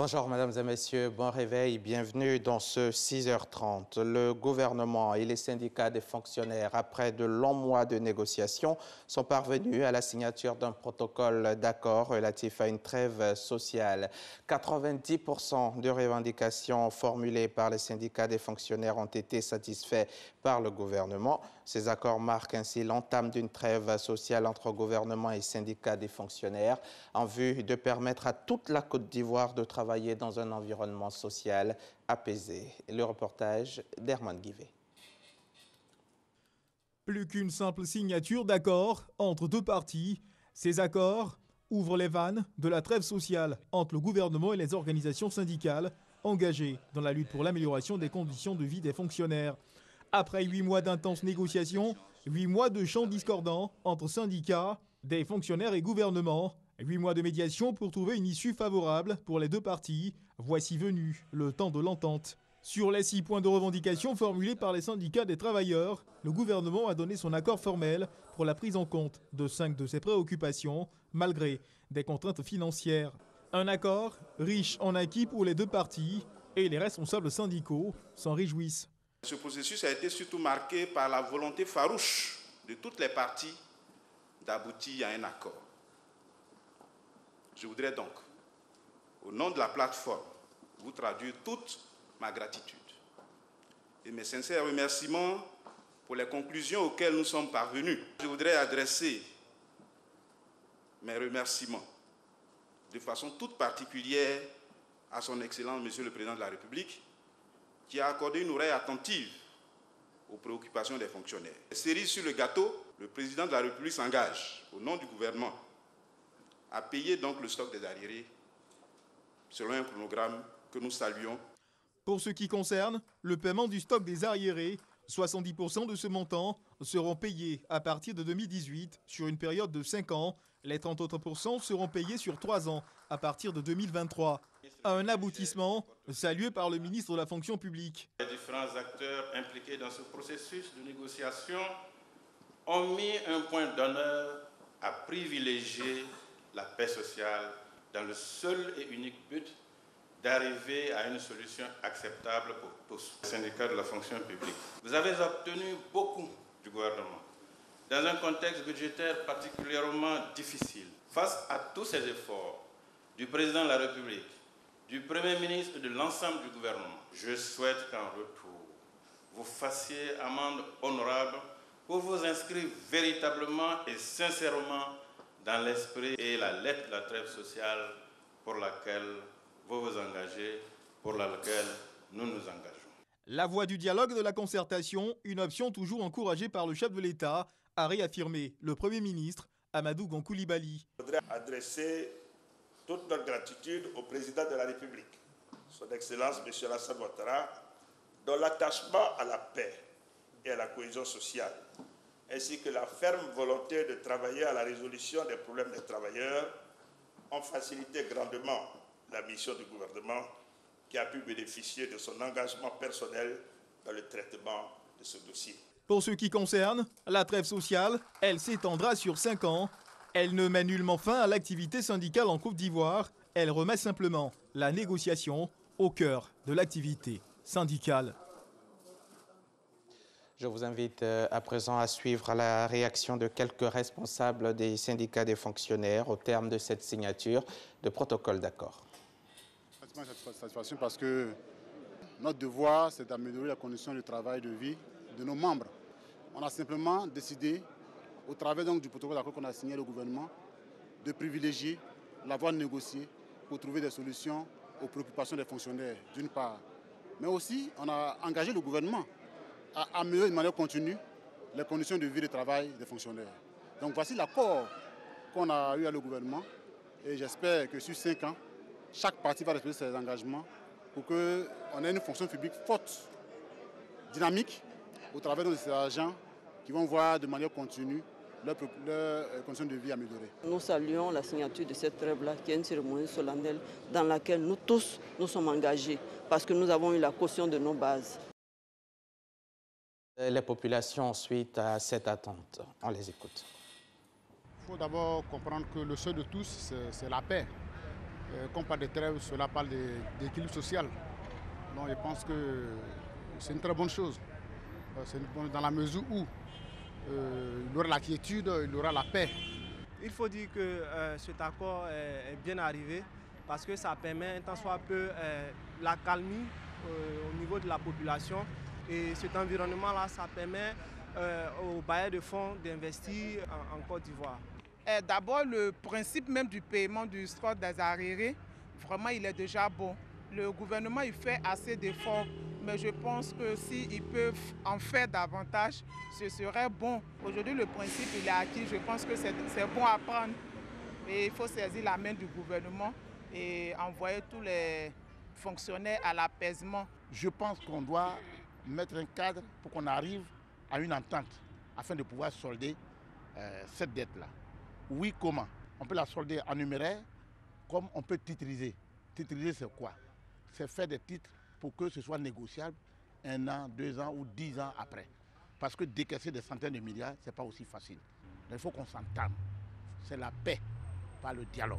Bonjour mesdames et messieurs, bon réveil, bienvenue dans ce 6h30. Le gouvernement et les syndicats des fonctionnaires, après de longs mois de négociations, sont parvenus à la signature d'un protocole d'accord relatif à une trêve sociale. 90% de revendications formulées par les syndicats des fonctionnaires ont été satisfaits par le gouvernement. Ces accords marquent ainsi l'entame d'une trêve sociale entre gouvernement et syndicats des fonctionnaires en vue de permettre à toute la Côte d'Ivoire de travailler dans un environnement social apaisé. Le reportage d'Herman Guivet. Plus qu'une simple signature d'accord entre deux parties, ces accords ouvrent les vannes de la trêve sociale entre le gouvernement et les organisations syndicales engagées dans la lutte pour l'amélioration des conditions de vie des fonctionnaires. Après 8 mois d'intenses négociations, 8 mois de chants discordants entre syndicats, des fonctionnaires et gouvernement, 8 mois de médiation pour trouver une issue favorable pour les deux parties. Voici venu le temps de l'entente. Sur les 6 points de revendication formulés par les syndicats des travailleurs, le gouvernement a donné son accord formel pour la prise en compte de 5 de ses préoccupations, malgré des contraintes financières. Un accord riche en acquis pour les deux parties et les responsables syndicaux s'en réjouissent. Ce processus a été surtout marqué par la volonté farouche de toutes les parties d'aboutir à un accord. Je voudrais donc, au nom de la plateforme, vous traduire toute ma gratitude et mes sincères remerciements pour les conclusions auxquelles nous sommes parvenus. Je voudrais adresser mes remerciements de façon toute particulière à son Excellence, Monsieur le Président de la République, qui a accordé une oreille attentive aux préoccupations des fonctionnaires. Cerise sur le gâteau, le Président de la République s'engage, au nom du gouvernement, à payer donc le stock des arriérés selon un chronogramme que nous saluons. Pour ce qui concerne le paiement du stock des arriérés, 70% de ce montant seront payés à partir de 2018 sur une période de 5 ans. Les 30 autres pourcents seront payés sur 3 ans à partir de 2023. Un aboutissement salué par le ministre de la fonction publique. Les différents acteurs impliqués dans ce processus de négociation ont mis un point d'honneur à privilégier la paix sociale dans le seul et unique but d'arriver à une solution acceptable pour tous. Syndicat de la fonction publique. Vous avez obtenu beaucoup du gouvernement dans un contexte budgétaire particulièrement difficile. Face à tous ces efforts du président de la République, du Premier ministre et de l'ensemble du gouvernement, je souhaite qu'en retour, vous fassiez amende honorable pour vous inscrire véritablement et sincèrement dans l'esprit et la lettre de la trêve sociale pour laquelle vous vous engagez, pour laquelle nous nous engageons. La voie du dialogue et de la concertation, une option toujours encouragée par le chef de l'État, a réaffirmé le Premier ministre Amadou Gon Coulibaly. Je voudrais adresser toute notre gratitude au Président de la République, Son Excellence M. Alassane Ouattara, dont l'attachement à la paix et à la cohésion sociale, ainsi que la ferme volonté de travailler à la résolution des problèmes des travailleurs, ont facilité grandement la mission du gouvernement qui a pu bénéficier de son engagement personnel dans le traitement de ce dossier. Pour ce qui concerne la trêve sociale, elle s'étendra sur 5 ans. Elle ne met nullement fin à l'activité syndicale en Côte d'Ivoire. Elle remet simplement la négociation au cœur de l'activité syndicale. Je vous invite à présent à suivre la réaction de quelques responsables des syndicats des fonctionnaires au terme de cette signature de protocole d'accord. Satisfaction parce que notre devoir, c'est d'améliorer la condition de travail et de vie de nos membres. On a simplement décidé, au travers donc, du protocole d'accord qu'on a signé le gouvernement, de privilégier la voie négociée pour trouver des solutions aux préoccupations des fonctionnaires, d'une part. Mais aussi, on a engagé le gouvernement à améliorer de manière continue les conditions de vie et de travail des fonctionnaires. Donc voici l'accord qu'on a eu avec le gouvernement et j'espère que sur 5 ans, chaque partie va respecter ses engagements pour qu'on ait une fonction publique forte, dynamique, au travers de ces agents qui vont voir de manière continue leurs conditions de vie améliorées. Nous saluons la signature de cette trêve-là, qui est une cérémonie solennelle dans laquelle nous tous nous sommes engagés parce que nous avons eu la caution de nos bases. Les populations suite à cette attente, on les écoute. Il faut d'abord comprendre que le souhait de tous, c'est la paix. Quand on parle de trêve, cela parle d'équilibre social. Donc je pense que c'est une très bonne chose. Dans la mesure où il y aura la quiétude, il y aura la paix. Il faut dire que cet accord est bien arrivé parce que ça permet un tant soit peu la calmie au niveau de la population. Et cet environnement-là, ça permet aux bailleurs de fonds d'investir en Côte d'Ivoire. D'abord, le principe même du paiement du score des arriérés, vraiment, il est déjà bon. Le gouvernement, il fait assez d'efforts, mais je pense que s'ils peuvent en faire davantage, ce serait bon. Aujourd'hui, le principe, il est acquis. Je pense que c'est bon à prendre. Et il faut saisir la main du gouvernement et envoyer tous les fonctionnaires à l'apaisement. Je pense qu'on doit mettre un cadre pour qu'on arrive à une entente afin de pouvoir solder cette dette-là. Oui, comment? On peut la solder en numéraire comme on peut titriser. Titriser, c'est quoi? C'est faire des titres pour que ce soit négociable 1 an, 2 ans ou 10 ans après. Parce que décaisser des centaines de milliards, ce n'est pas aussi facile. Donc, il faut qu'on s'entende. C'est la paix, pas le dialogue.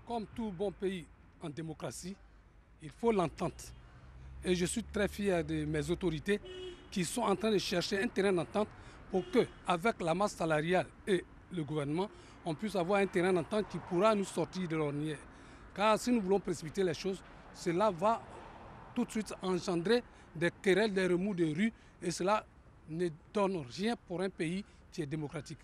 Comme tout bon pays en démocratie, il faut l'entente. Et je suis très fier de mes autorités qui sont en train de chercher un terrain d'entente pour que, avec la masse salariale et le gouvernement, on puisse avoir un terrain d'entente qui pourra nous sortir de l'ornière. Car si nous voulons précipiter les choses, cela va tout de suite engendrer des querelles, des remous de rue, et cela ne donne rien pour un pays qui est démocratique.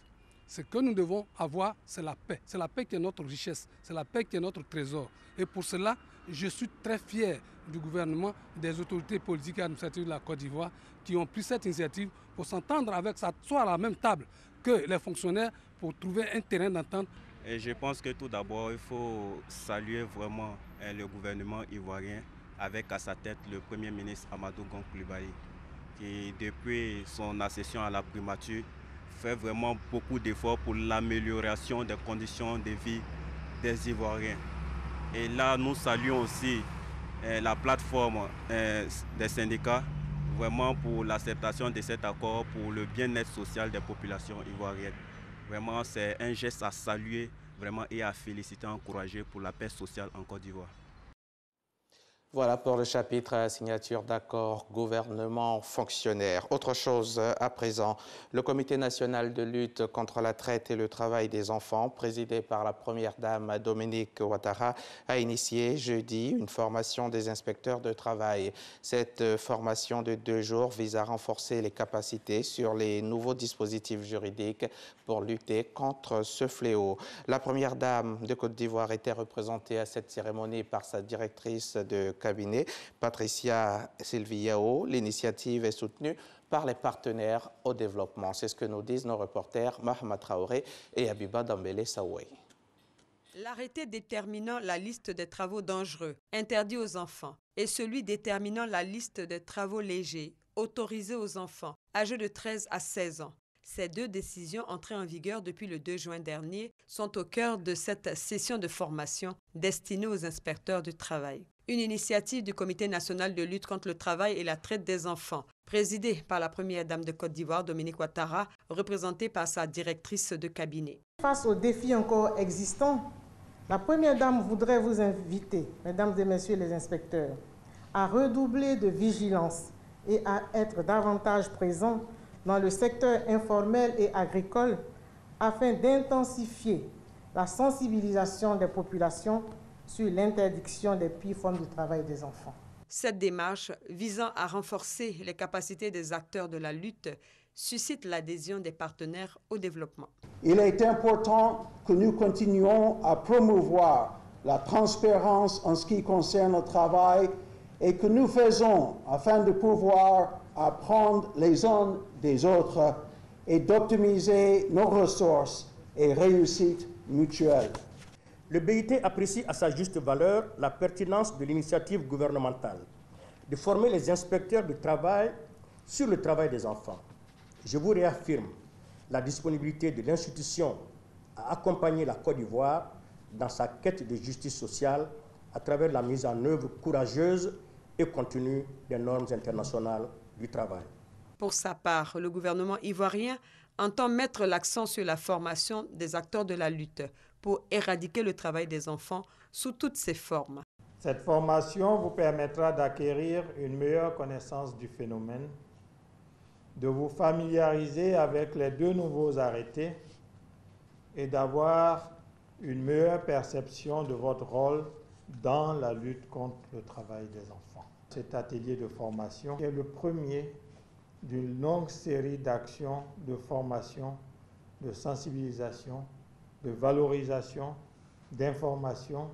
Ce que nous devons avoir, c'est la paix. C'est la paix qui est notre richesse, c'est la paix qui est notre trésor. Et pour cela, je suis très fier du gouvernement, des autorités politiques et administratives de la Côte d'Ivoire qui ont pris cette initiative pour s'entendre avec ça, soit à la même table que les fonctionnaires pour trouver un terrain d'entente. Et je pense que tout d'abord, il faut saluer vraiment le gouvernement ivoirien avec à sa tête le Premier ministre Amadou Gon Coulibaly qui, depuis son accession à la primature, fait vraiment beaucoup d'efforts pour l'amélioration des conditions de vie des Ivoiriens. Et là, nous saluons aussi la plateforme des syndicats vraiment pour l'acceptation de cet accord pour le bien-être social des populations ivoiriennes. Vraiment, c'est un geste à saluer vraiment et à féliciter, à encourager pour la paix sociale en Côte d'Ivoire. Voilà pour le chapitre signature d'accord gouvernement-fonctionnaire. Autre chose à présent, le Comité national de lutte contre la traite et le travail des enfants, présidé par la première dame Dominique Ouattara, a initié jeudi une formation des inspecteurs de travail. Cette formation de 2 jours vise à renforcer les capacités sur les nouveaux dispositifs juridiques pour lutter contre ce fléau. La première dame de Côte d'Ivoire était représentée à cette cérémonie par sa directrice de cabinet, Patricia Sylviao. L'initiative est soutenue par les partenaires au développement. C'est ce que nous disent nos reporters Mahama Traoré et Abiba Dambélé Saoué. L'arrêté déterminant la liste des travaux dangereux, interdits aux enfants, et celui déterminant la liste des travaux légers, autorisés aux enfants, âgés de 13 à 16 ans. Ces 2 décisions entrées en vigueur depuis le 2 juin dernier sont au cœur de cette session de formation destinée aux inspecteurs du travail. Une initiative du Comité national de lutte contre le travail et la traite des enfants, présidée par la première dame de Côte d'Ivoire, Dominique Ouattara, représentée par sa directrice de cabinet. Face aux défis encore existants, la première dame voudrait vous inviter, mesdames et messieurs les inspecteurs, à redoubler de vigilance et à être davantage présents dans le secteur informel et agricole afin d'intensifier la sensibilisation des populations sur l'interdiction des pires formes de travail des enfants. Cette démarche visant à renforcer les capacités des acteurs de la lutte suscite l'adhésion des partenaires au développement. Il est important que nous continuions à promouvoir la transparence en ce qui concerne le travail et que nous faisons afin de pouvoir apprendre les uns des autres et d'optimiser nos ressources et réussites mutuelles. Le BIT apprécie à sa juste valeur la pertinence de l'initiative gouvernementale de former les inspecteurs du travail sur le travail des enfants. Je vous réaffirme la disponibilité de l'institution à accompagner la Côte d'Ivoire dans sa quête de justice sociale à travers la mise en œuvre courageuse et continue des normes internationales du travail. Pour sa part, le gouvernement ivoirien entend mettre l'accent sur la formation des acteurs de la lutte pour éradiquer le travail des enfants sous toutes ses formes. Cette formation vous permettra d'acquérir une meilleure connaissance du phénomène, de vous familiariser avec les 2 nouveaux arrêtés et d'avoir une meilleure perception de votre rôle dans la lutte contre le travail des enfants. Cet atelier de formation est le premier d'une longue série d'actions de formation, de sensibilisation, de valorisation, d'information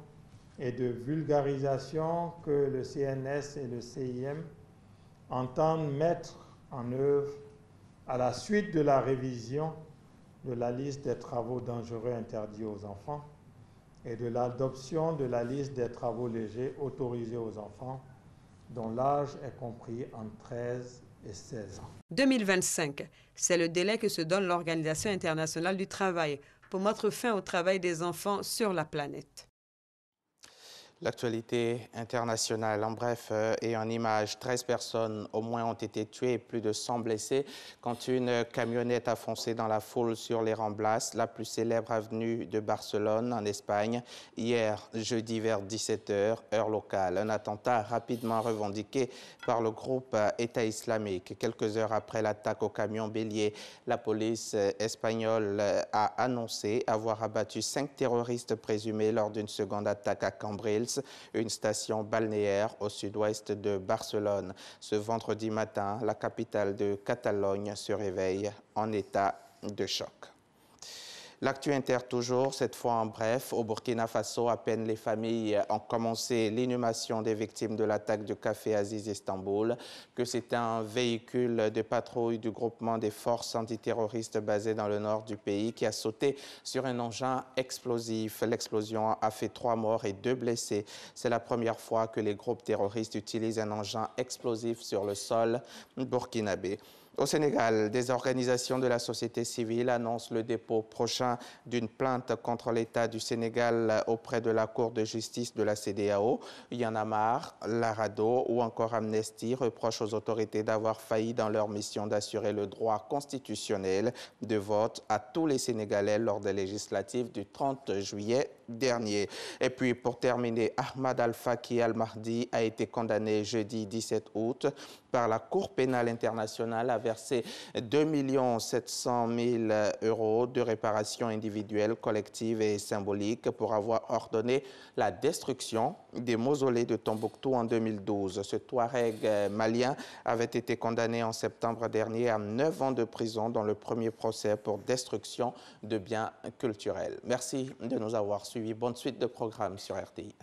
et de vulgarisation que le CNS et le CIM entendent mettre en œuvre à la suite de la révision de la liste des travaux dangereux interdits aux enfants et de l'adoption de la liste des travaux légers autorisés aux enfants dont l'âge est compris entre 13 et 16 ans. 2025, c'est le délai que se donne l'Organisation internationale du travail pour mettre fin au travail des enfants sur la planète. L'actualité internationale, en bref et en images, 13 personnes au moins ont été tuées et plus de 100 blessés quand une camionnette a foncé dans la foule sur les Ramblas, la plus célèbre avenue de Barcelone en Espagne, hier jeudi vers 17h, heure locale. Un attentat rapidement revendiqué par le groupe État islamique. Quelques heures après l'attaque au camion bélier, la police espagnole a annoncé avoir abattu 5 terroristes présumés lors d'une seconde attaque à Cambrils, une station balnéaire au sud-ouest de Barcelone. Ce vendredi matin, la capitale de Catalogne se réveille en état de choc. L'actu inter toujours, cette fois en bref. Au Burkina Faso, à peine les familles ont commencé l'inhumation des victimes de l'attaque du Café Aziz Istanbul, que c'est un véhicule de patrouille du groupement des forces antiterroristes basé dans le nord du pays qui a sauté sur un engin explosif. L'explosion a fait 3 morts et 2 blessés. C'est la première fois que les groupes terroristes utilisent un engin explosif sur le sol burkinabé. Au Sénégal, des organisations de la société civile annoncent le dépôt prochain d'une plainte contre l'État du Sénégal auprès de la Cour de justice de la CEDEAO. Y en a marre, la RADDHO ou encore Amnesty reprochent aux autorités d'avoir failli dans leur mission d'assurer le droit constitutionnel de vote à tous les Sénégalais lors des législatives du 30 juillet dernier. Et puis, pour terminer, Ahmad Al-Faki Al-Mahdi a été condamné jeudi 17 août par la Cour pénale internationale à verser 2 700 000 € de réparation individuelle, collective et symbolique pour avoir ordonné la destruction des mausolées de Tombouctou en 2012. Ce Touareg malien avait été condamné en septembre dernier à 9 ans de prison dans le premier procès pour destruction de biens culturels. Merci de nous avoir suivis. Bonne suite de programme sur RTI.